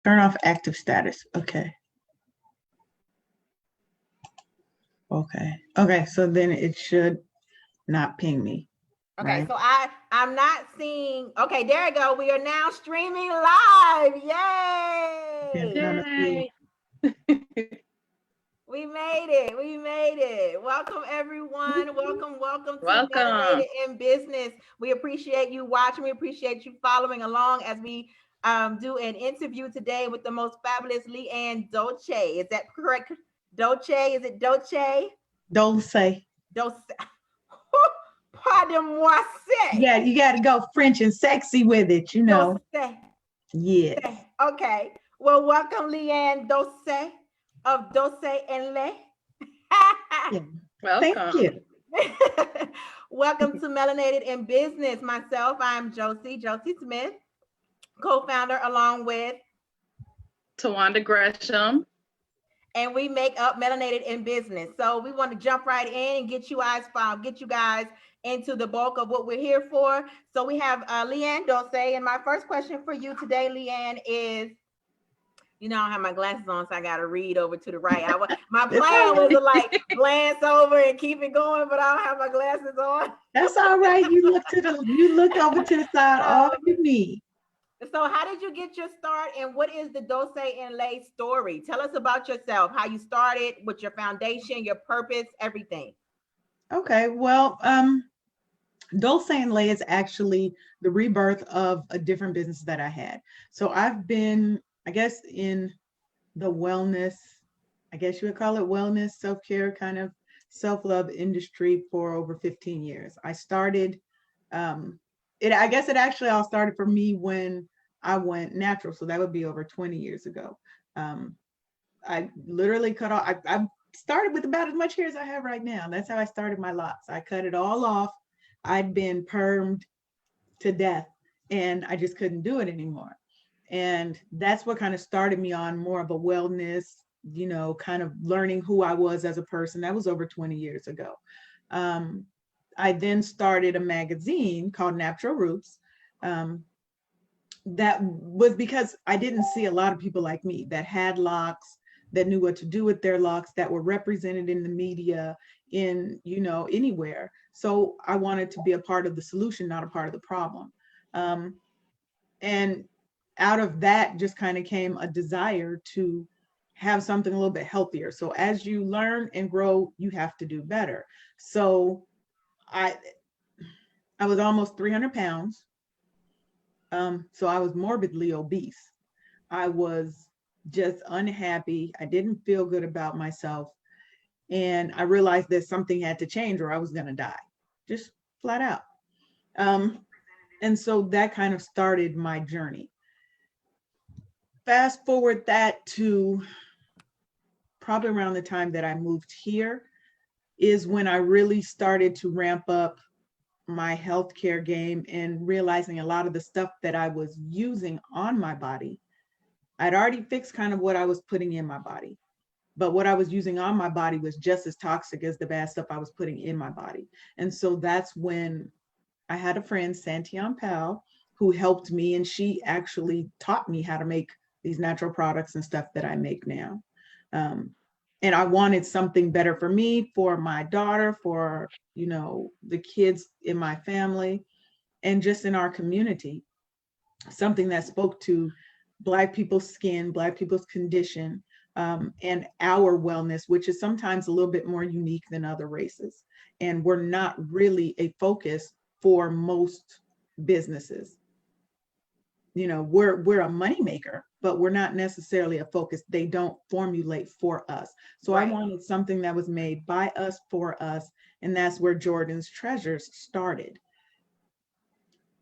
Turn off active status. Okay. Okay, so then it should not ping me. Okay, right? so I'm not seeing. Okay, there we go. We are now streaming live. Yay! Yay. We made it. We made it. Welcome, everyone. Welcome to Welcome. Melanated in Business. We appreciate you watching. We appreciate you following along as we do an interview today with the most fabulous LeAnne Dolce. Is that correct? Dolce? Is it Dolce? Dolce. Dolce. Pardon-moi. Yeah, you got to go French and sexy with it, you know. Dolce. Yes. Okay. Well, welcome, LeAnne Dolce of Dolce and Le. Yeah. Welcome. Thank you. Welcome to Melanated in Business. Myself, I'm Josie Smith, co-founder along with Tawanda Gresham. And we make up Melanated in Business. So we want to jump right in and get you guys into the bulk of what we're here for. So we have LeAnne Dolce. And my first question for you today, LeAnne, is, you know, I don't have my glasses on, so I got to read over to the right. My plan was to like glance over and keep it going, but I don't have my glasses on. That's all right. You look over to the side, all you need. So how did you get your start, and what is the Dolce and Le story? Tell us about yourself, how you started, with your foundation, your purpose, everything. Okay, well, Dolce and Le is actually the rebirth of a different business that I had. So I've been, I guess, in the wellness, I guess you would call it wellness, self-care, kind of self-love industry for over 15 years. I started, I guess it actually all started for me when I went natural. So that would be over 20 years ago. I literally cut off, I started with about as much hair as I have right now. That's how I started my locks. I cut it all off. I'd been permed to death and I just couldn't do it anymore. And that's what kind of started me on more of a wellness, you know, kind of learning who I was as a person. That was over 20 years ago. I then started a magazine called Natural Roots. That was because I didn't see a lot of people like me that had locks, that knew what to do with their locks, that were represented in the media, in, you know, anywhere. So I wanted to be a part of the solution, not a part of the problem. And out of that just kind of came a desire to have something a little bit healthier. So as you learn and grow, you have to do better. So I was almost 300 pounds. So I was morbidly obese. I was just unhappy. I didn't feel good about myself. And I realized that something had to change or I was going to die, just flat out. And so that kind of started my journey. Fast forward that to probably around the time that I moved here is when I really started to ramp up my healthcare game and realizing a lot of the stuff that I was using on my body. I'd already fixed kind of what I was putting in my body, but what I was using on my body was just as toxic as the bad stuff I was putting in my body. And so that's when I had a friend, Santian Powell, who helped me, and she actually taught me how to make these natural products and stuff that I make now. And I wanted something better for me, for my daughter, for, you know, the kids in my family, and just in our community, something that spoke to Black people's skin, Black people's condition, and our wellness, which is sometimes a little bit more unique than other races. And we're not really a focus for most businesses. You know, we're a moneymaker, but we're not necessarily a focus. They don't formulate for us. So right. I wanted something that was made by us, for us, and that's where Jordan's Treasures started.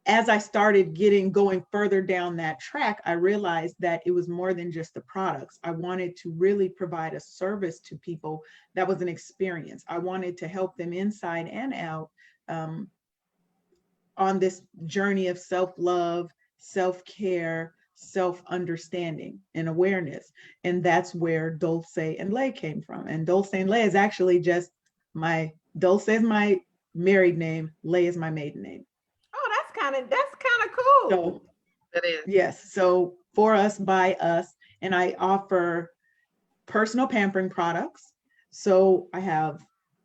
As I started going further down that track, I realized that it was more than just the products. I wanted to really provide a service to people that was an experience. I wanted to help them inside and out on this journey of self-love, self-care, self-understanding and awareness. And that's where Dolce and Le came from. And Dolce and Le is actually just Dolce is my married name, Le is my maiden name. Oh, that's kind of cool. So it is. Yes. So for us, by us, and I offer personal pampering products. So I have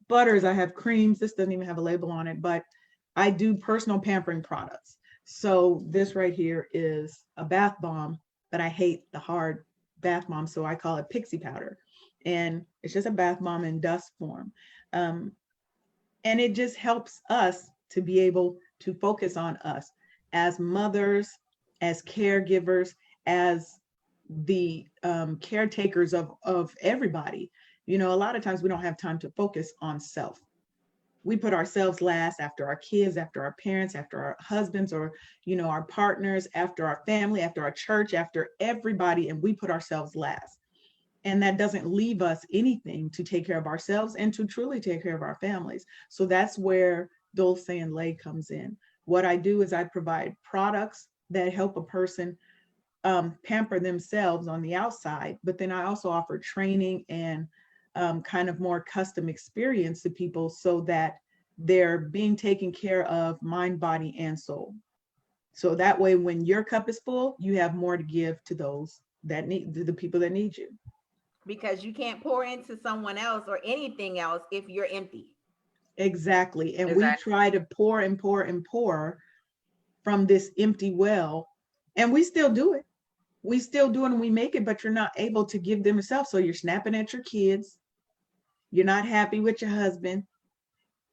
butters, I have creams. This doesn't even have a label on it, but I do personal pampering products. So this right here is a bath bomb, but I hate the hard bath bomb, so I call it pixie powder. And it's just a bath bomb in dust form. Um, and it just helps us to be able to focus on us as mothers, as caregivers, as the caretakers of everybody. You know, a lot of times we don't have time to focus on self. We put ourselves last after our kids, after our parents, after our husbands, or, you know, our partners, after our family, after our church, after everybody, and we put ourselves last. And that doesn't leave us anything to take care of ourselves and to truly take care of our families. So that's where Dolce and Lay comes in. What I do is I provide products that help a person pamper themselves on the outside, but then I also offer training and kind of more custom experience to people so that they're being taken care of mind, body, and soul. So that way, when your cup is full, you have more to give to those that need, to the people that need you. Because you can't pour into someone else or anything else if you're empty. Exactly. And we try to pour and pour and pour from this empty well, and we still do it. We still do it and we make it, but you're not able to give them yourself. So you're snapping at your kids. You're not happy with your husband.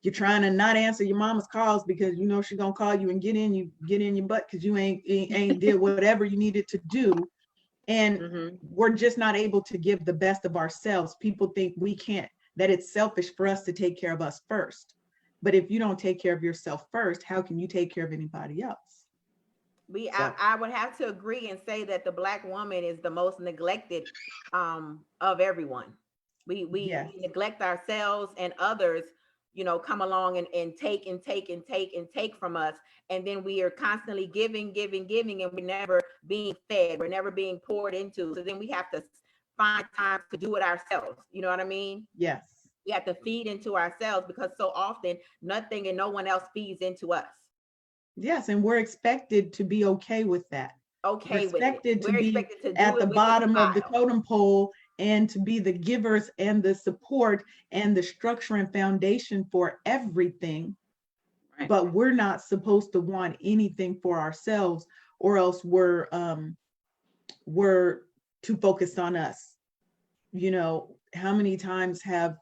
You're trying to not answer your mama's calls because you know she's gonna call you and get in your butt because you ain't did whatever you needed to do. And we're just not able to give the best of ourselves. People think we can't, that it's selfish for us to take care of us first. But if you don't take care of yourself first, how can you take care of anybody else? I would have to agree and say that the Black woman is the most neglected of everyone. Yes. We neglect ourselves, and others, you know, come along and take and take and take and take from us. And then we are constantly giving, giving, giving, and we're never being fed. We're never being poured into. So then we have to find time to do it ourselves. You know what I mean? Yes. We have to feed into ourselves because so often nothing and no one else feeds into us. Yes, and we're expected to be okay with that. Okay with it. To We're be expected to at do the it with a bottom of the smile. totem pole and to be the givers and the support and the structure and foundation for everything. Right. But we're not supposed to want anything for ourselves, or else we're too focused on us. You know, how many times have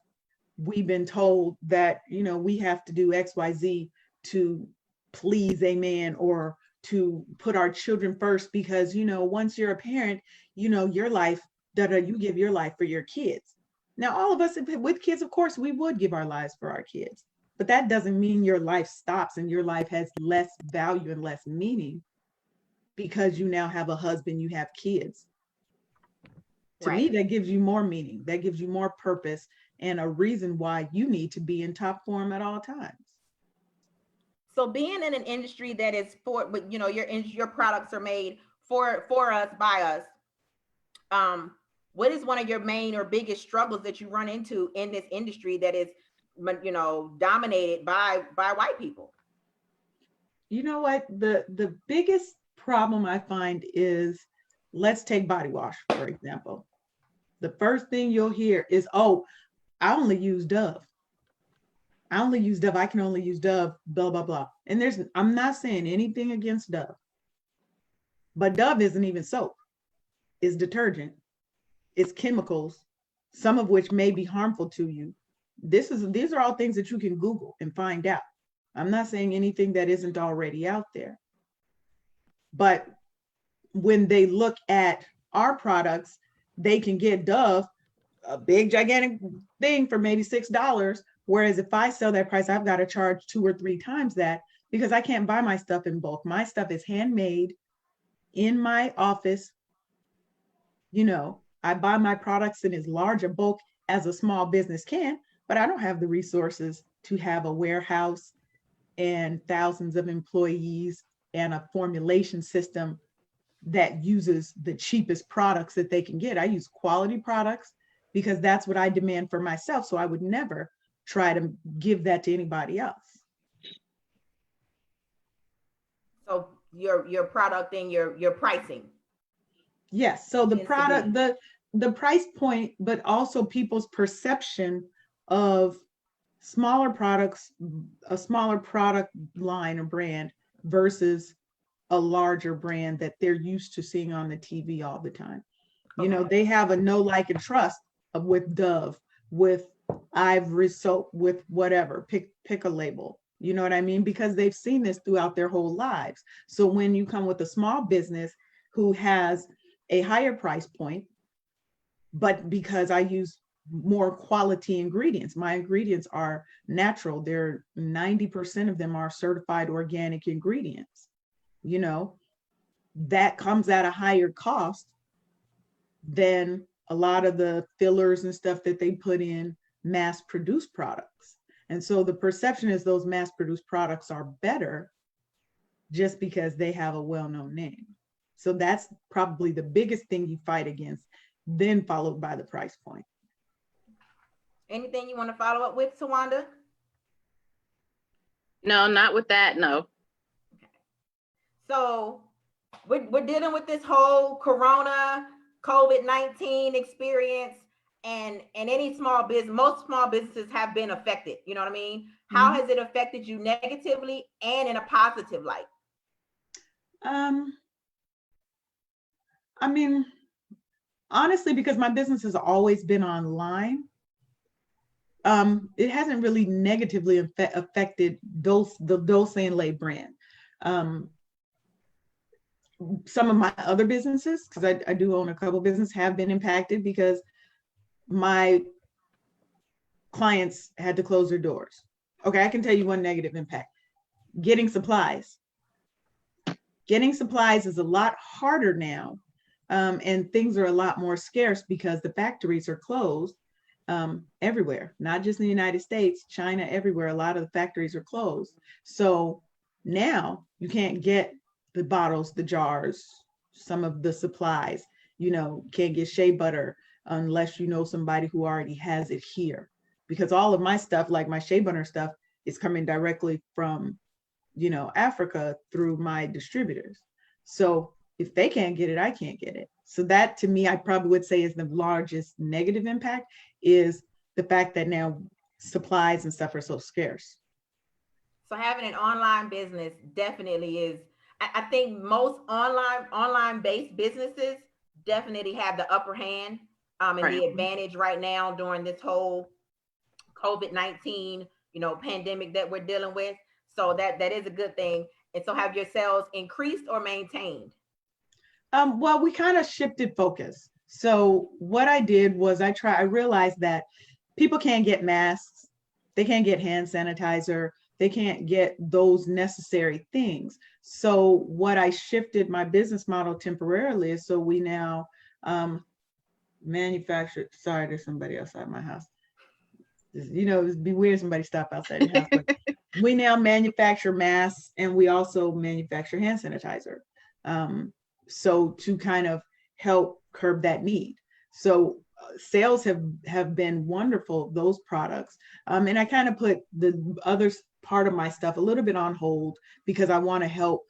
we been told that, you know, we have to do XYZ to please a man or to put our children first because, you know, once you're a parent, you know, your life, you give your life for your kids. Now, all of us with kids, of course, we would give our lives for our kids, but that doesn't mean your life stops and your life has less value and less meaning because you now have a husband, you have kids. To me, Right. that gives you more meaning, that gives you more purpose and a reason why you need to be in top form at all times. So being in an industry that is for, but you know, your products are made for us, by us. What is one of your main or biggest struggles that you run into in this industry that is, you know, dominated by white people? You know what? The biggest problem I find is, let's take body wash, for example. The first thing you'll hear is, oh, I only use Dove. I only use Dove. I can only use Dove, blah, blah, blah. And I'm not saying anything against Dove, but Dove isn't even soap. It's detergent. It's chemicals, some of which may be harmful to you. These are all things that you can Google and find out. I'm not saying anything that isn't already out there. But when they look at our products, they can get Dove, a big gigantic thing, for maybe $6. Whereas if I sell that price, I've got to charge 2 or 3 times that because I can't buy my stuff in bulk. My stuff is handmade in my office. You know, I buy my products in as large a bulk as a small business can, but I don't have the resources to have a warehouse and thousands of employees and a formulation system that uses the cheapest products that they can get. I use quality products because that's what I demand for myself. So I would never try to give that to anybody else. So your product and your pricing. Yes. So the Tends to product, be. the price point, but also people's perception of smaller products, a smaller product line or brand versus a larger brand that they're used to seeing on the TV all the time. You know, Okay. they have a know, like, and trust with Dove, with Ivory soap, with whatever, pick a label. You know what I mean? Because they've seen this throughout their whole lives. So when you come with a small business who has a higher price point, but because I use more quality ingredients, my ingredients are natural. They're 90% of them are certified organic ingredients, you know, that comes at a higher cost than a lot of the fillers and stuff that they put in mass produced products. And so the perception is those mass produced products are better just because they have a well-known name. So that's probably the biggest thing you fight against, then followed by the price point. Anything you want to follow up with, Tawanda? No, not with that. No. So we're dealing with this whole Corona COVID-19 experience, and any small business, most small businesses have been affected. You know what I mean? How has it affected you negatively and in a positive light? I mean, honestly, because my business has always been online, it hasn't really negatively affected the Dolce and Lay brand. Some of my other businesses, because I do own a couple businesses, have been impacted because my clients had to close their doors. Okay, I can tell you one negative impact. Getting supplies. Getting supplies is a lot harder now, and things are a lot more scarce because the factories are closed everywhere, not just in the United States, China, everywhere. A lot of the factories are closed. So now you can't get the bottles, the jars, some of the supplies. You know, can't get shea butter unless you know somebody who already has it here. Because all of my stuff, like my shea butter stuff, is coming directly from, you know, Africa through my distributors. So if they can't get it, I can't get it. So that, to me, I probably would say is the largest negative impact, is the fact that now supplies and stuff are so scarce. So having an online business definitely is. I think most online based businesses definitely have the upper hand, and Right. the advantage right now during this whole COVID-19, pandemic that we're dealing with. So that is a good thing. And so have your sales increased or maintained? Well, we kind of shifted focus. So what I did was I realized that people can't get masks, they can't get hand sanitizer, they can't get those necessary things. So what I shifted my business model temporarily is, so we now manufacture, sorry, there's somebody outside my house. You know, it'd be weird somebody stop outside your house, but we now manufacture masks and we also manufacture hand sanitizer. So to kind of help curb that need. So sales have been wonderful, those products. And I kind of put the other part of my stuff a little bit on hold because I want to help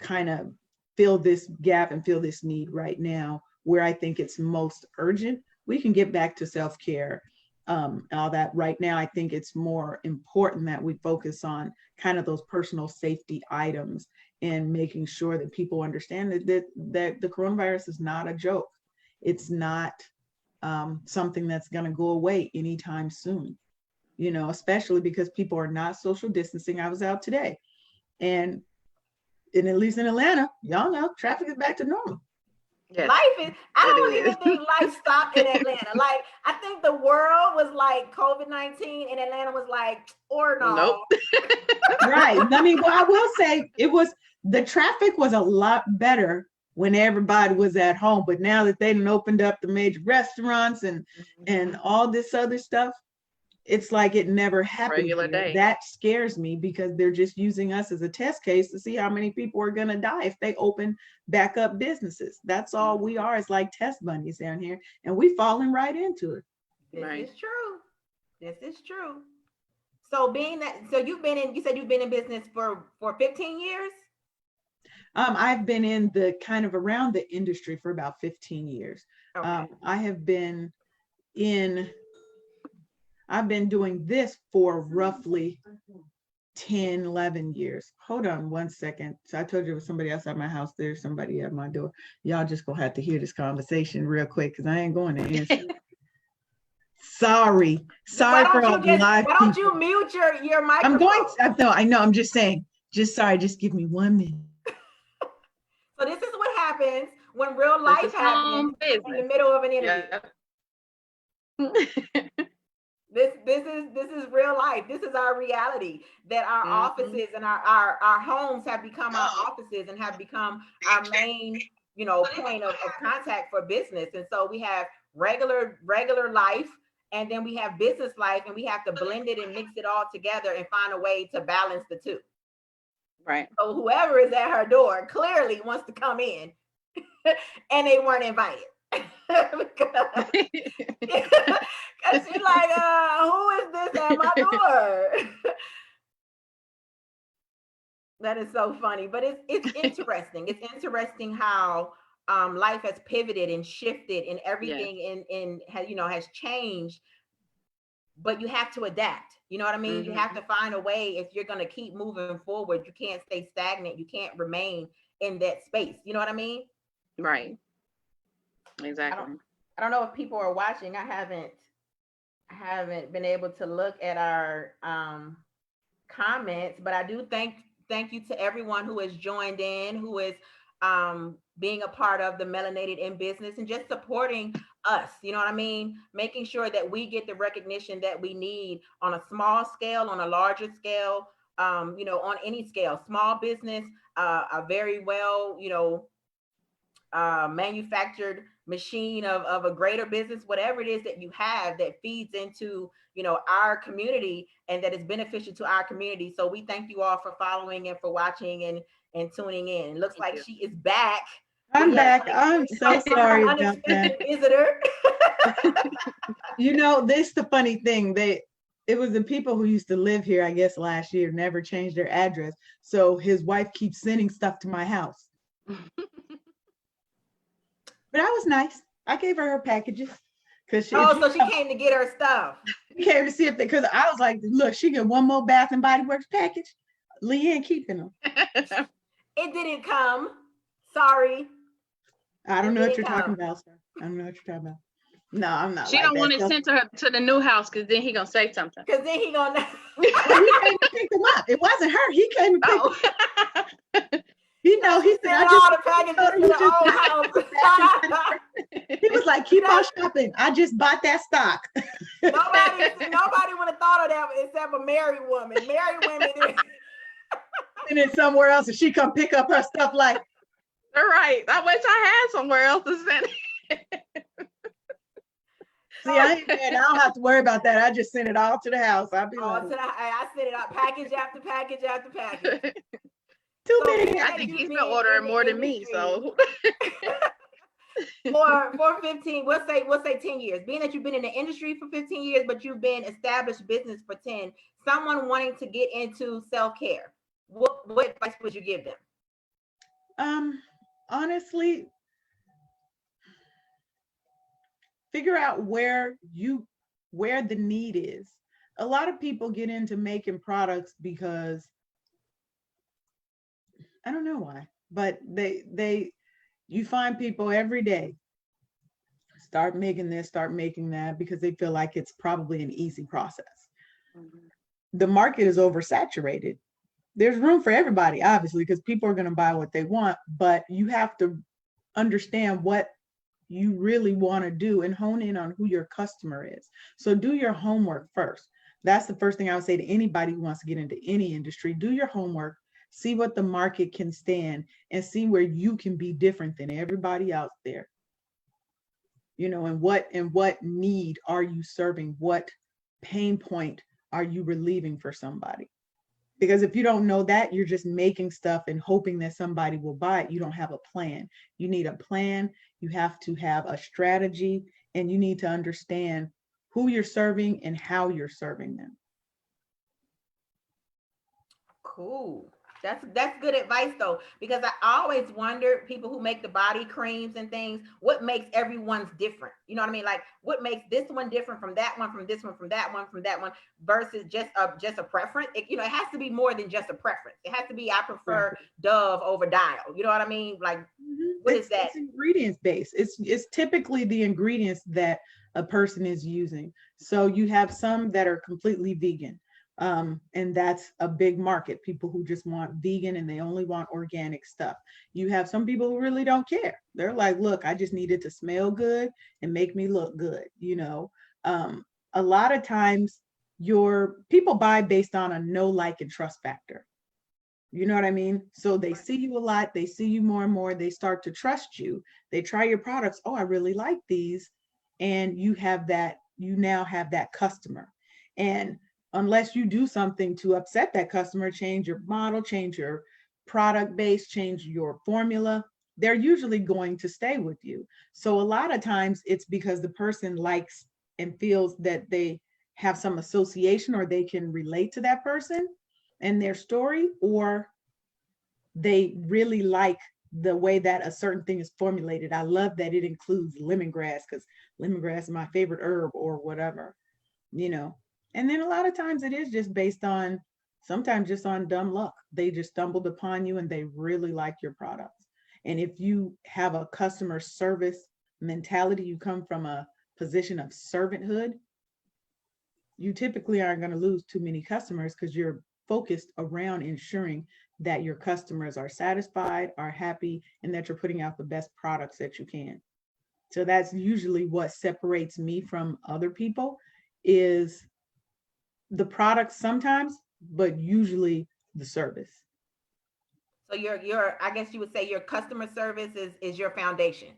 kind of fill this gap and fill this need right now where I think it's most urgent. We can get back to self-care, all that. Right now, I think it's more important that we focus on kind of those personal safety items and making sure that people understand that the coronavirus is not a joke. It's not something that's going to go away anytime soon, especially because people are not social distancing. I was out today, and at least in Atlanta, y'all know traffic is back to normal. Yes, Life is, I don't it even is. think life stopped in Atlanta. Like, I think the world was like COVID-19 and Atlanta was like, or no. Nope. Right. I mean, well, I will say the traffic was a lot better when everybody was at home, but now that they done opened up the major restaurants and all this other stuff, it's like it never happened Regular here. day. That scares me because they're just using us as a test case to see how many people are going to die if they open back up businesses. That's all we are, is like test bunnies down here, and we falling right into it. This Right. is true. This is true. So you said you've been in business for 15 years? I've been in the kind of around the industry for about 15 years. Okay. I've been doing this for roughly 10, 11 years. Hold on one second. So I told you there was somebody else at my house. There's somebody at my door. Y'all just gonna have to hear this conversation real quick because I ain't going to answer. Sorry for all the live Why don't people. you mute your microphone? I'm going to, no, I know, I'm just saying, just sorry, just give me 1 minute. So this is what happens when real life happens in the middle of an interview. Yeah. This is real life. This is our reality, that our offices and our homes have become our offices and have become our main, point of contact for business. And so we have regular life, and then we have business life, and we have to blend it and mix it all together and find a way to balance the two. Right. So whoever is at her door clearly wants to come in and they weren't invited. Because she's like, who is this at my door? That is so funny, but it's interesting. It's interesting how life has pivoted and shifted, and everything has changed. But you have to adapt. You know what I mean? You have to find a way if you're going to keep moving forward. You can't stay stagnant. You can't remain in that space. You know what I mean? Right. Exactly. I don't know if people are watching. I haven't been able to look at our comments, but I do thank you to everyone who has joined in, who is being a part of the Melanated in Business and just supporting us. You know what I mean? Making sure that we get the recognition that we need on a small scale, on a larger scale, on any scale. Small business, a very well, manufactured machine of a greater business, whatever it is that you have that feeds into our community and that is beneficial to our community. So we thank you all for following and for watching and tuning in. It looks like she is back. I'm back. I'm so sorry about that. Visitor. This is the funny thing. It was the people who used to live here, I guess, last year, never changed their address. So his wife keeps sending stuff to my house. But I was nice. I gave her packages. So she came to get her stuff. She came to see if because I was like, look, she get one more Bath and Body Works package. LeAnne keeping them. It didn't come. Sorry. I don't know what you're talking about, sir. I don't know what you're talking about. No, I'm not. She don't want it sent to her to the new house because then he gonna say something. Because then he gonna. Well, he came to pick them up. It wasn't her. He came to pick them up. He said, I all the packages to the old house. He was like, keep on shopping. I just bought that stock. Nobody would have thought of that except a married woman. Married women. And then somewhere else, and she come pick up her stuff like. All right. I wish I had somewhere else to send it. See, I ain't bad. I don't have to worry about that. I just send it all to the house. I send it out package after package after package. Too many. I think he's been ordering more than me. So for 15, we'll say 10 years. Being that you've been in the industry for 15 years, but you've been established business for 10, someone wanting to get into self-care, what advice would you give them? Honestly, figure out where the need is. A lot of people get into making products because I don't know why, but you find people every day start making this, start making that because they feel like it's probably an easy process. The market is oversaturated. There's room for everybody, obviously, because people are going to buy what they want, but you have to understand what you really want to do and hone in on who your customer is. So do your homework first. That's the first thing I would say to anybody who wants to get into any industry. Do your homework, see what the market can stand, and see where you can be different than everybody out there. And what need are you serving? What pain point are you relieving for somebody? Because if you don't know that, you're just making stuff and hoping that somebody will buy it. You don't have a plan. You need a plan. You have to have a strategy, and you need to understand who you're serving and how you're serving them. Cool. That's good advice though, because I always wonder, people who make the body creams and things, what makes everyone's different? You know what I mean? Like what makes this one different from that one, from this one, from that one, from that one, versus just a preference. It has to be more than just a preference. It has to be, I prefer Dove over Dial. You know what I mean? Like what is that? It's ingredients based. It's typically the ingredients that a person is using. So you have some that are completely vegan. And that's a big market. People who just want vegan and they only want organic stuff. You have some people who really don't care. They're like, look, I just need it to smell good and make me look good. A lot of times your people buy based on a know, like, and trust factor. You know what I mean? So they see you a lot, they see you more and more, they start to trust you. They try your products. Oh, I really like these. And you now have that customer. And unless you do something to upset that customer, change your model, change your product base, change your formula, they're usually going to stay with you. So a lot of times it's because the person likes and feels that they have some association or they can relate to that person and their story, or they really like the way that a certain thing is formulated. I love that it includes lemongrass because lemongrass is my favorite herb or whatever, you know. And then a lot of times it is just based on, sometimes just on dumb luck. They just stumbled upon you and they really like your products. And if you have a customer service mentality, you come from a position of servanthood, you typically aren't going to lose too many customers because you're focused around ensuring that your customers are satisfied, are happy, and that you're putting out the best products that you can. So that's usually what separates me from other people, is the products sometimes, but usually the service. So your I guess you would say your customer service is your foundation.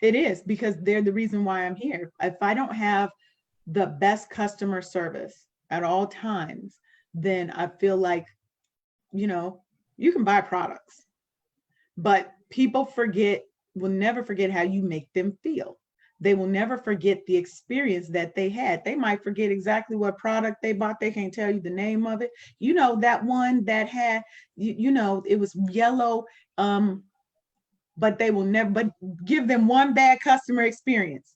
It is, because they're the reason why I'm here. If I don't have the best customer service at all times, then I feel like, you can buy products, but people will never forget how you make them feel. They will never forget the experience that they had. They might forget exactly what product they bought. They can't tell you the name of it. That one that had, it was yellow, but they will never, but give them one bad customer experience.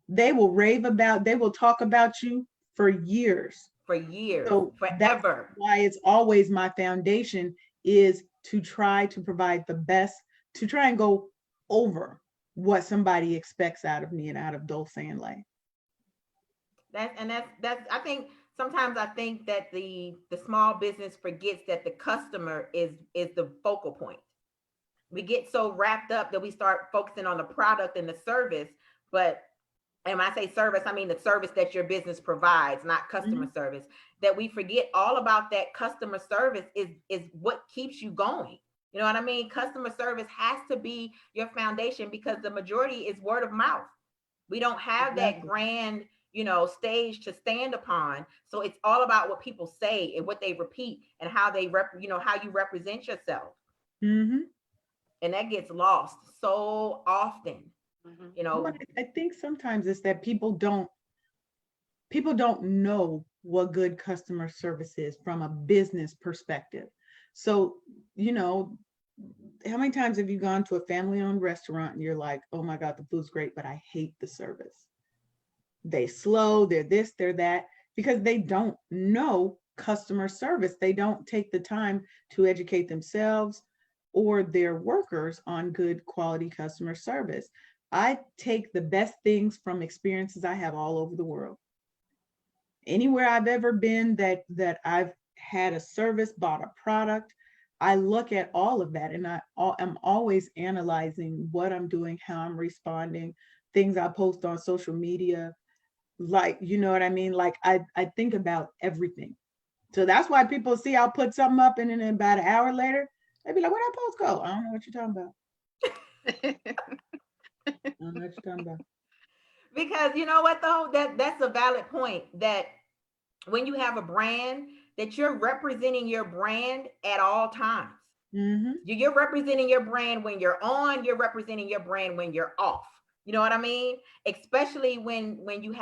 They will talk about you for years. For years, So that's forever. why it's always my foundation is to try to provide the best, to try and go over what somebody expects out of me and out of Dolce and LeAnne. That's I think sometimes I think that the small business forgets that the customer is the focal point. We get so wrapped up that we start focusing on the product and the service, but and when I say service, I mean the service that your business provides, not customer service, that we forget all about. That customer service is what keeps you going. You know what I mean? Customer service has to be your foundation because the majority is word of mouth. We don't have that grand, stage to stand upon. So it's all about what people say and what they repeat and how how you represent yourself. Mm-hmm. And that gets lost so often. Well, I think sometimes it's that people don't know what good customer service is from a business perspective. So, how many times have you gone to a family-owned restaurant and you're like, oh my God, the food's great, but I hate the service. They slow, they're this, they're that, because they don't know customer service. They don't take the time to educate themselves or their workers on good quality customer service. I take the best things from experiences I have all over the world. Anywhere I've ever been that I've had a service, bought a product, I look at all of that and I'm always analyzing what I'm doing, how I'm responding, things I post on social media. Like, you know what I mean? Like I think about everything. So that's why people see I'll put something up and then about an hour later, they'd be like, where'd that post go? I don't know what you're talking about. I don't know what you're talking about. Because you know what though, that's a valid point, that when you have a brand, that you're representing your brand at all times. Mm-hmm. You're representing your brand when you're on, you're representing your brand when you're off. You know what I mean? Especially when you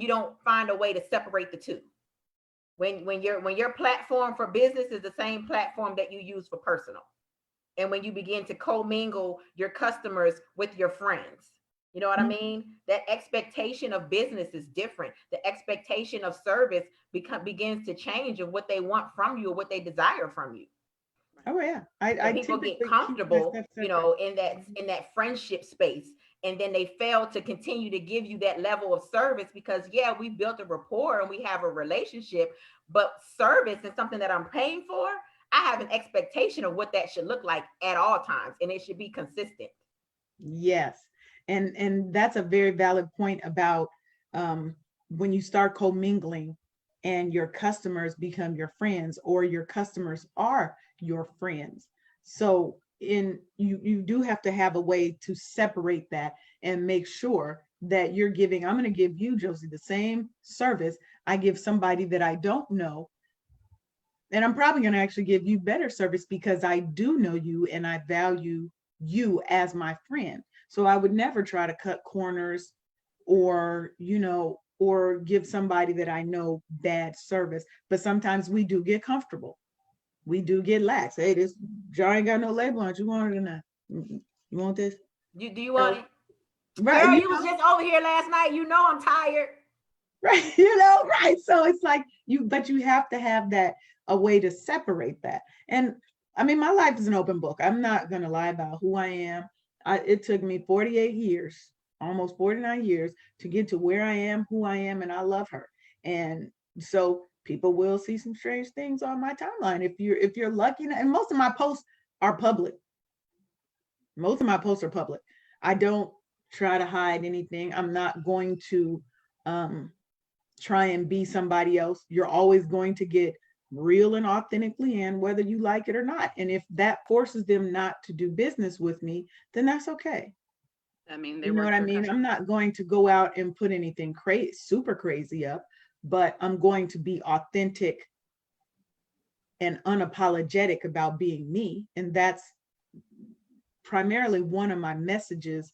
don't find a way to separate the two. When your platform for business is the same platform that you use for personal. And when you begin to commingle your customers with your friends, you know what I mean? That expectation of business is different. The expectation of service begins to change of what they want from you or what they desire from you. Oh yeah, So I people get typically keep comfortable, myself you separate. know, in that friendship space, and then they fail to continue to give you that level of service because yeah, we built a rapport and we have a relationship, but service is something that I'm paying for. I have an expectation of what that should look like at all times, and it should be consistent. Yes, and that's a very valid point about when you start commingling and your customers become your friends or your customers are your friends. So in you do have to have a way to separate that and make sure that you're giving, I'm going to give you, Josie, the same service I give somebody that I don't know, and I'm probably going to actually give you better service because I do know you and I value you as my friend. So I would never try to cut corners or, or give somebody that I know bad service. But sometimes we do get comfortable. We do get lax. Hey, this jar ain't got no label on it. You want it or not? You want this? Do you want it? Right. Girl, you was just over here last night. You know I'm tired. Right. Right. So it's like but you have to have that, a way to separate that. And I mean, my life is an open book. I'm not going to lie about who I am. It took me 48 years, almost 49 years to get to where I am, who I am, and I love her. And so people will see some strange things on my timeline. If you're lucky, and most of my posts are public. Most of my posts are public. I don't try to hide anything. I'm not going to um try and be somebody else. You're always going to get real and authentic LeAnne, whether you like it or not. And if that forces them not to do business with me, then that's okay. I mean, they You know were what I your mean? I'm customer. not going to go out and put anything crazy, super crazy up, but I'm going to be authentic and unapologetic about being me. And that's primarily one of my messages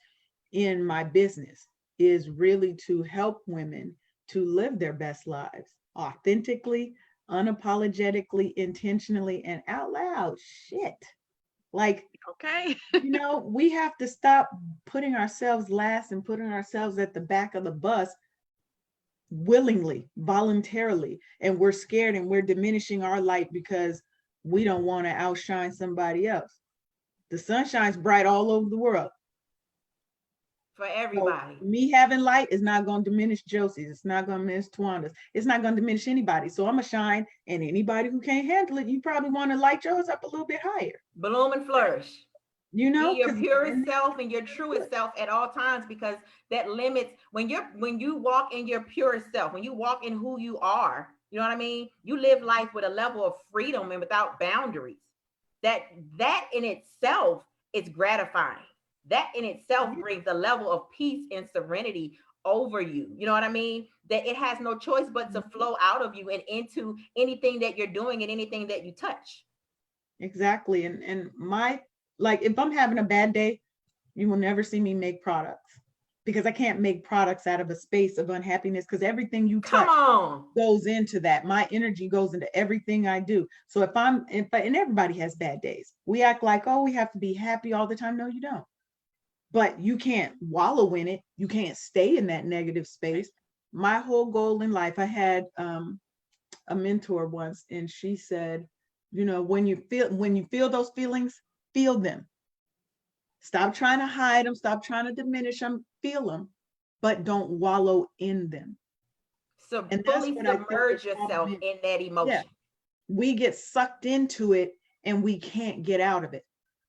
in my business, is really to help women to live their best lives authentically, unapologetically, intentionally, and out loud. Shit. Like, Okay. we have to stop putting ourselves last and putting ourselves at the back of the bus willingly, voluntarily. And we're scared and we're diminishing our light because we don't want to outshine somebody else. The sun shines bright all over the world. For So everybody. me having light is not going to diminish Josie's. It's not going to diminish Twanda's. It's not going to diminish anybody. So I'm going to shine. And anybody who can't handle it, you probably want to light yours up a little bit higher. Bloom and flourish. Be your Because purest self and your truest self at all times, because that limits when you walk in your purest self, when you walk in who you are, you know what I mean? You live life with a level of freedom and without boundaries. That in itself is gratifying. That in itself brings a level of peace and serenity over you. You know what I mean? That it has no choice but to flow out of you and into anything that you're doing and anything that you touch. exactly. And like, if I'm having a bad day, you will never see me make products, because I can't make products out of a space of unhappiness, because everything you Come touch on. goes into that. My energy goes into everything I do. So and everybody has bad days. We act like, oh, we have to be happy all the time. No, you don't. But you can't wallow in it. You can't stay in that negative space. My whole goal in life, I had a mentor once, and she said, when you feel those feelings, feel them. Stop trying to hide them. Stop trying to diminish them. Feel them, but don't wallow in them. So And that's fully what I think the submerge problem yourself is. in that Yeah, emotion. we get sucked into it and we can't get out of it.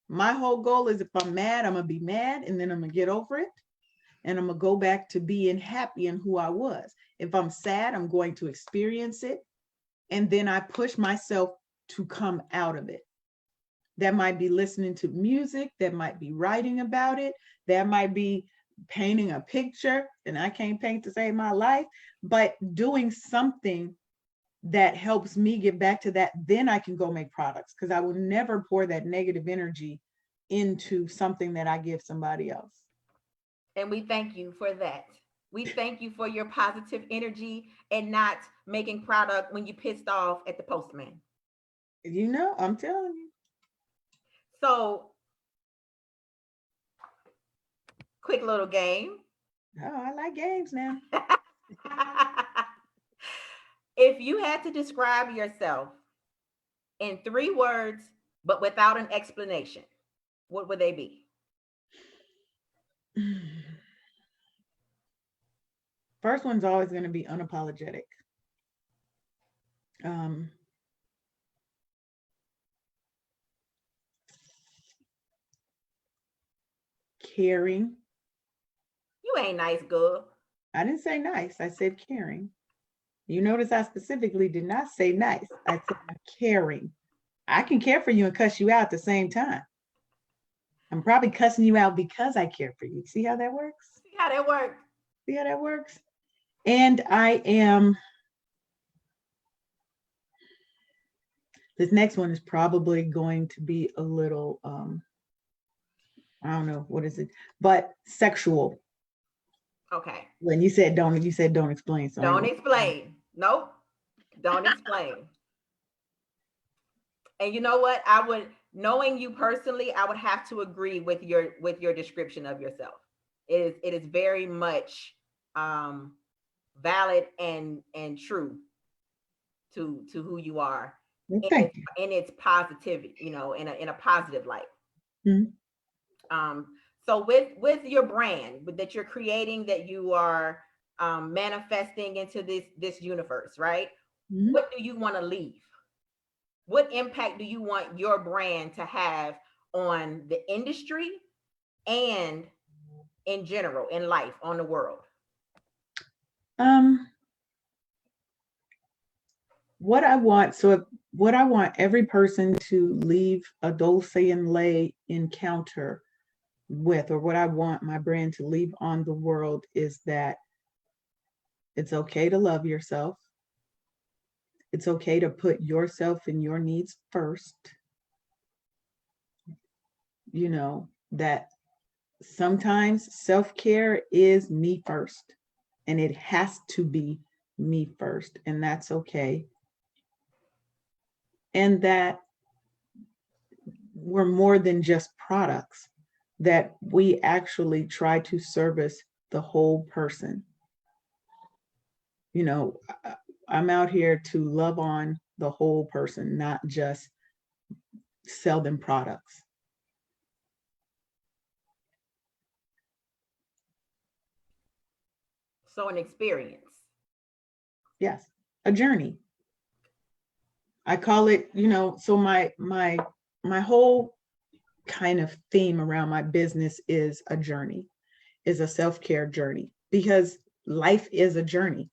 My whole goal is, if I'm mad, I'm gonna be mad, and then I'm gonna get over it, and I'm gonna go back to being happy in who I was. If I'm sad, I'm going to experience it, and then I push myself to come out of it. That might be listening to music, that might be writing about it, that might be painting a picture, and I can't paint to save my life, but doing something that helps me get back to that. Then I can go make products, because I will never pour that negative energy into something that I give somebody else. And we thank you for that. We thank you for your positive energy and not making product when you pissed off at the postman. You know, I'm telling you. So, quick little game. Oh, I like games now. If you had to describe yourself in 3 words, but without an explanation, what would they be? First one's always going to be unapologetic. Um, Caring. You ain't nice, girl. I didn't say nice. I said caring. You notice I specifically did not say nice. I said caring. I can care for you and cuss you out at the same time. I'm probably cussing you out because I care for you. See how that works? See how that works? See how that works? And I am, this next one is probably going to be a little, I don't know, what is it? But sexual. Okay. When you said don't explain. So Don't explain. Nope. Don't explain. And you know what? Knowing you personally, I would have to agree with your description of yourself. It is very much valid and true to who you are. thank you. In its positivity, you know, in a positive light. Mm-hmm. So with your brand that you're creating, that you are manifesting into this universe, right? Mm-hmm. What do you want to leave? What impact do you want your brand to have on the industry and in general, in life, on the world? What I want every person to leave a Dolce and LeAnne encounter with, or what I want my brand to leave on the world, is that it's okay to love yourself. It's okay to put yourself and your needs first. You know, that sometimes self-care is me first, and it has to be me first, and that's okay. And that we're more than just products, that we actually try to service the whole person. You know, I'm out here to love on the whole person, not just sell them products. So an experience. Yes, a journey. I call it, you know, so my whole kind of theme around my business is a journey, is a self-care journey, because life is a journey.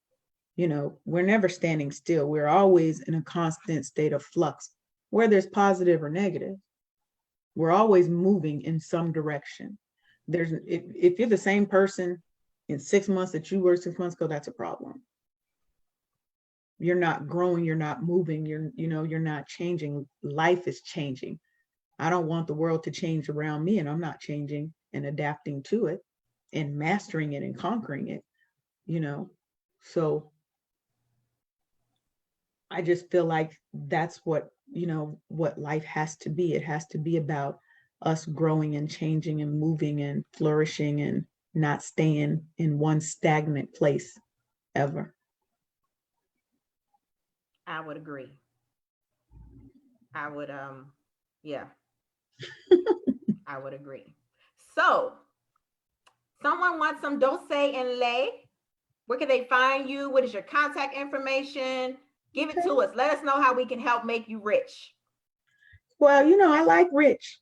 You know, we're never standing still. We're always in a constant state of flux, whether it's positive or negative. We're always moving in some direction. If you're the same person in 6 months that you were 6 months ago, that's a problem. You're not growing, you're not moving, you're not changing. Life is changing. I don't want the world to change around me, and I'm not changing and adapting to it and mastering it and conquering it, you know. So I just feel like that's what, what life has to be. It has to be about us growing and changing and moving and flourishing and not staying in one stagnant place ever. I would agree. I would, yeah, I would agree. So, someone wants some Dolce and LeAnne. Where can they find you? What is your contact information? Give it to us. Let us know how we can help make you rich. Well, I like rich.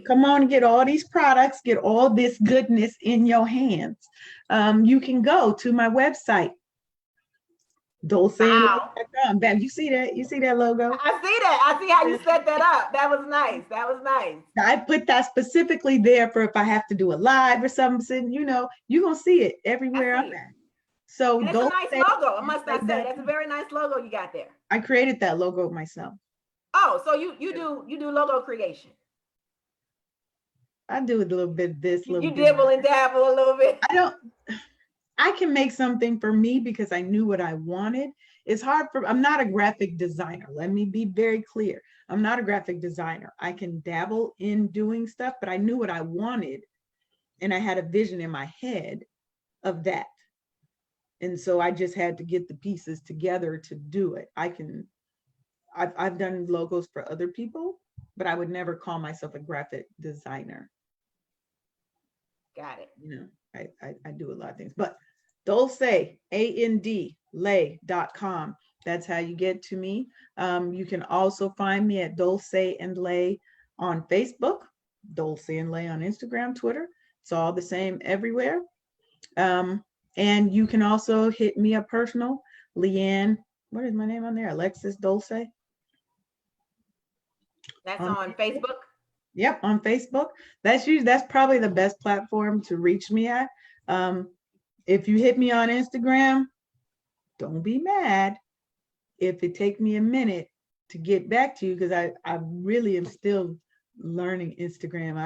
Come on and get all these products, get all this goodness in your hands. You can go to my website, dolceandleaanne.com. Bam, you see that? You see that logo? I see that. I see how you set that up. That was nice. That was nice. I put that specifically there for if I have to do a live or something, you're going to see it everywhere I'm at. So and it's a nice logo. I must not say, that's a very nice logo you got there. I created that logo myself. Oh, so you do logo creation. I do a little bit of this, you dibble and dabble a little bit. I can make something for me because I knew what I wanted. It's hard for, I'm not a graphic designer. Let me be very clear. I'm not a graphic designer. I can dabble in doing stuff, but I knew what I wanted. And I had a vision in my head of that. And so I just had to get the pieces together to do it. I've done logos for other people, but I would never call myself a graphic designer. Got it. You know, I do a lot of things, but Dolce, A-N-D, lay.com. That's how you get to me. You can also find me at Dolce and Lay on Facebook, Dolce and Lay on Instagram, Twitter. It's all the same everywhere. And you can also hit me up personal, LeAnne. What is my name on there? Alexis Dolce. That's on Facebook. Yep, on Facebook. That's probably the best platform to reach me at. If you hit me on Instagram, don't be mad if it take me a minute to get back to you, because I really am still learning Instagram.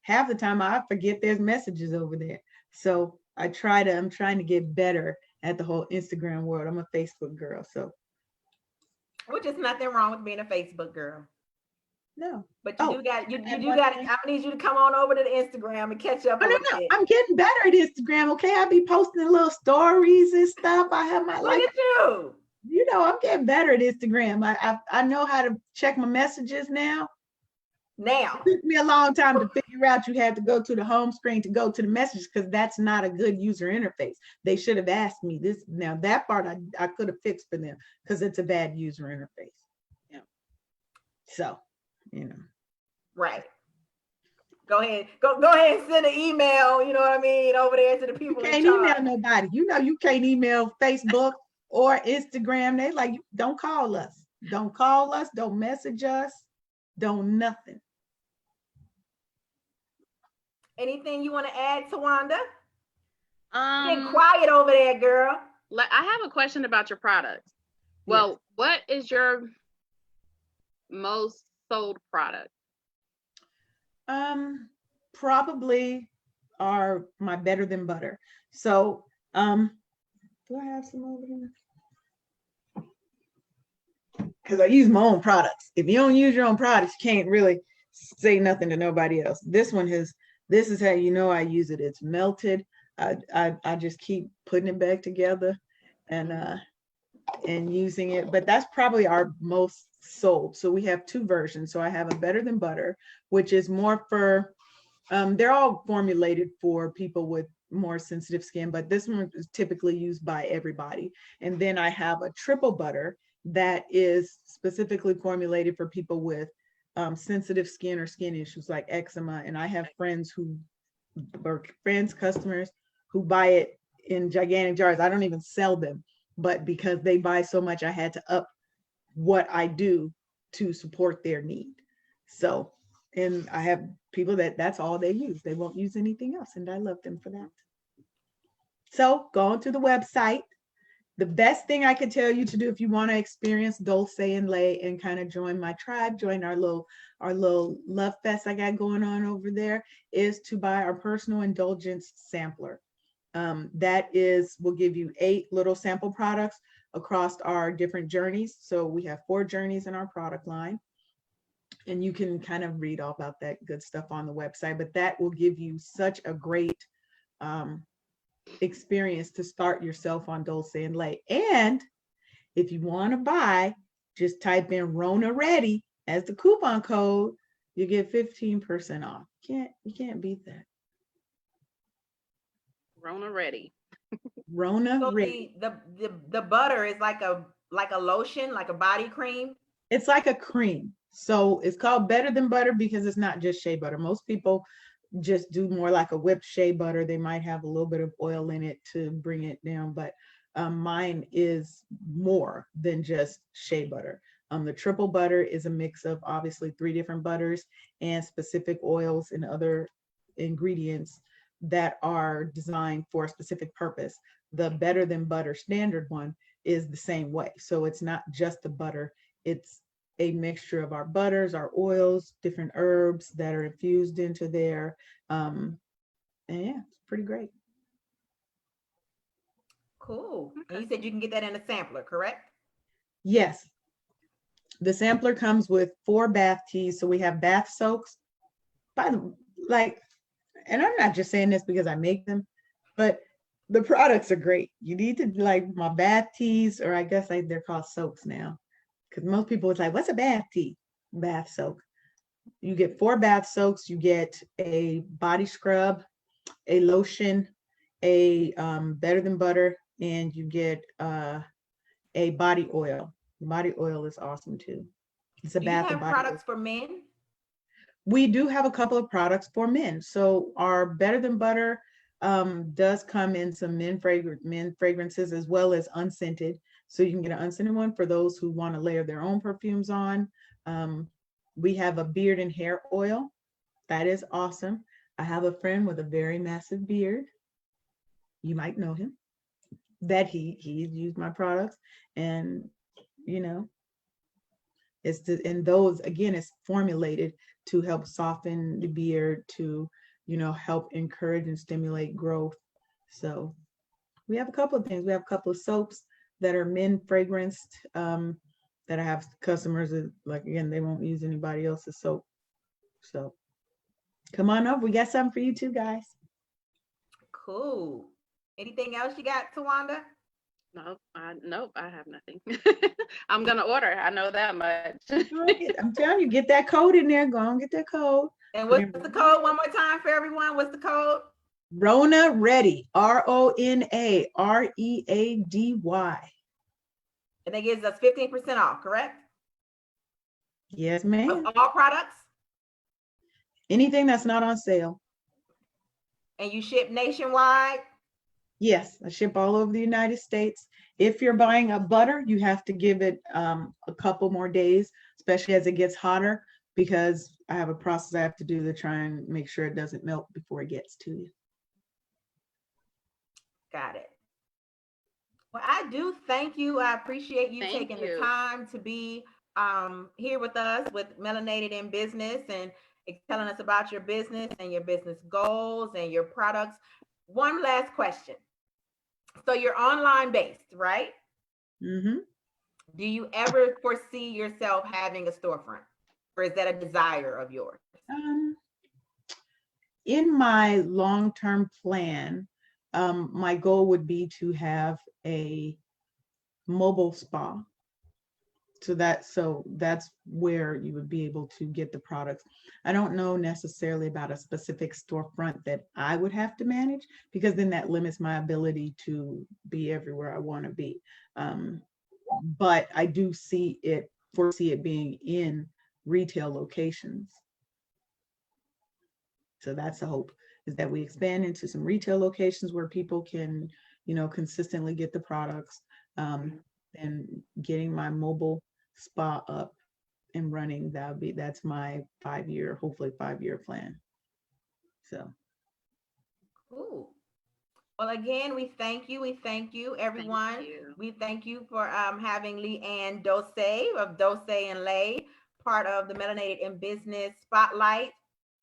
Half the time I forget there's messages over there. So I'm trying to get better at the whole Instagram world. I'm a Facebook girl, so. Which is nothing wrong with being a Facebook girl. No. But you do got I need you to come on over to the Instagram and catch up. No. I'm getting better at Instagram. Okay. I be posting little stories and stuff. I have my Look at you. You know, I'm getting better at Instagram. I know how to check my messages now. It took me a long time to figure out you had to go to the home screen to go to the messages, because that's not a good user interface. They should have asked me this. Now that part I could have fixed for them, because it's a bad user interface. Yeah. So, Right. Go ahead and send an email, you know what I mean, over there to the people. You can't email nobody. You can't email Facebook or Instagram. They like, don't call us. Don't call us. Don't message us. Don't nothing. Anything you want to add, Tawanda? Get Um, quiet over there, girl. I have a question about your products. Well, yes. What is your most sold product? Probably are my Better Than Butter. So, do I have some over here? Because I use my own products. If you don't use your own products, you can't really say nothing to nobody else. This is how you know I use it. It's melted. I just keep putting it back together and using it. But that's probably our most sold. So we have two versions. So I have a Better Than Butter, which is more for, they're all formulated for people with more sensitive skin, but this one is typically used by everybody. And then I have a Triple Butter that is specifically formulated for people with sensitive skin or skin issues like eczema. And I have customers who buy it in gigantic jars. I don't even sell them, but because they buy so much, I had to up what I do to support their need. So, and I have people that's all they use. They won't use anything else. And I love them for that. So go on to the website. The best thing I could tell you to do if you want to experience Dolce and Lay and kind of join my tribe, join our little love fest I got going on over there, is to buy our personal indulgence sampler. Will give you 8 little sample products across our different journeys. So we have 4 journeys in our product line, and you can kind of read all about that good stuff on the website, but that will give you such a great experience to start yourself on Dolce and Lay. And if you want to buy, just type in Rona Ready as the coupon code. You get 15% off. You can't beat that. Rona Ready. Rona so Ready. The butter is like a lotion, like a body cream. It's like a cream. So it's called Better Than Butter because it's not just shea butter. Most people just do more like a whipped shea butter. They might have a little bit of oil in it to bring it down, but mine is more than just shea butter. The Triple Butter is a mix of obviously 3 different butters and specific oils and other ingredients that are designed for a specific purpose. The Better Than Butter standard one is the same way. So it's not just the butter, it's a mixture of our butters, our oils, different herbs that are infused into there. And yeah, it's pretty great. Cool. And Okay. you said you can get that in a sampler, correct? Yes. The sampler comes with 4 bath teas. So we have bath soaks. By the like, and I'm not just saying this because I make them, but the products are great. You need to like my bath teas, or I guess like they're called soaks now. Because most people was like, what's a bath tea? Bath soak. You get 4 bath soaks, you get a body scrub, a lotion, a better than butter, and you get a body oil. Body oil is awesome too. It's a Do you bath and have body oil. products for men? We do have a couple of products for men. So our better than butter does come in some men fragrances as well as unscented. So you can get an unscented one for those who want to layer their own perfumes on. We have a beard and hair oil. That is awesome. I have a friend with a very massive beard. You might know him. That he's used my products, and you know, and those again, it's formulated to help soften the beard, to help encourage and stimulate growth. So we have a couple of things. We have a couple of soaps that are men fragranced, that I have customers that, like, again, they won't use anybody else's soap. So come on over. We got something for you too, guys. Cool. Anything else you got, Tawanda? Nope, I have nothing. I'm gonna order. I know that much. I'm telling you, get that code in there. Go on, get that code. And what's the code one more time for everyone? What's the code? Rona Ready. RONA READY. And that gives us 15% off, correct? Yes, Of ma'am. all products? Anything that's not on sale. And you ship nationwide? Yes, I ship all over the United States. If you're buying a butter, you have to give it a couple more days, especially as it gets hotter, because I have a process I have to do to try and make sure it doesn't melt before it gets to you. Got it. Well, I do thank you. I appreciate you Thank taking you. the time to be here with us with Melanated in Business and telling us about your business and your business goals and your products. One last question. So you're online based, right? Mm-hmm. Do you ever foresee yourself having a storefront, or is that a desire of yours? In my long-term plan, my goal would be to have a mobile spa. So that's where you would be able to get the products. I don't know necessarily about a specific storefront that I would have to manage, because then that limits my ability to be everywhere I want to be. But I do foresee it being in retail locations. So that's the hope, is that we expand into some retail locations where people can, consistently get the products, and getting my mobile spa up and running. That's my hopefully 5-year plan. So. Ooh. Well, again, we thank you. We thank you, everyone. Thank you. We thank you for having LeAnne Dolce of Dolce and Lay, part of the Melanated in Business Spotlight.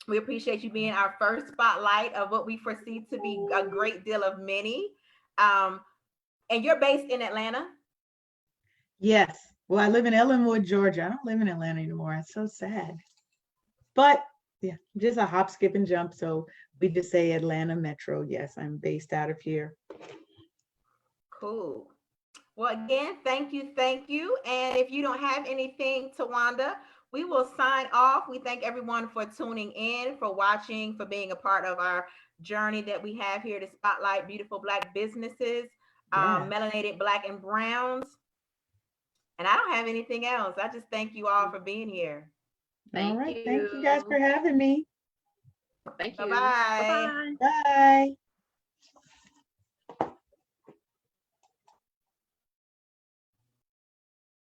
We appreciate you being our first spotlight of what we foresee to be a great deal of many. And you're based in Atlanta? Yes. Well, I live in Ellenwood, Georgia. I don't live in Atlanta anymore. It's so sad. But yeah, just a hop, skip, and jump. So we just say Atlanta Metro. Yes, I'm based out of here. Cool. Well, again, thank you. Thank you. And if you don't have anything, Tawanda, we will sign off. We thank everyone for tuning in, for watching, for being a part of our journey that we have here to spotlight beautiful Black businesses, melanated Black and browns. And I don't have anything else. I just thank you all for being here. All right. Thank you guys for having me. Thank you. Bye-bye. Bye-bye. Bye.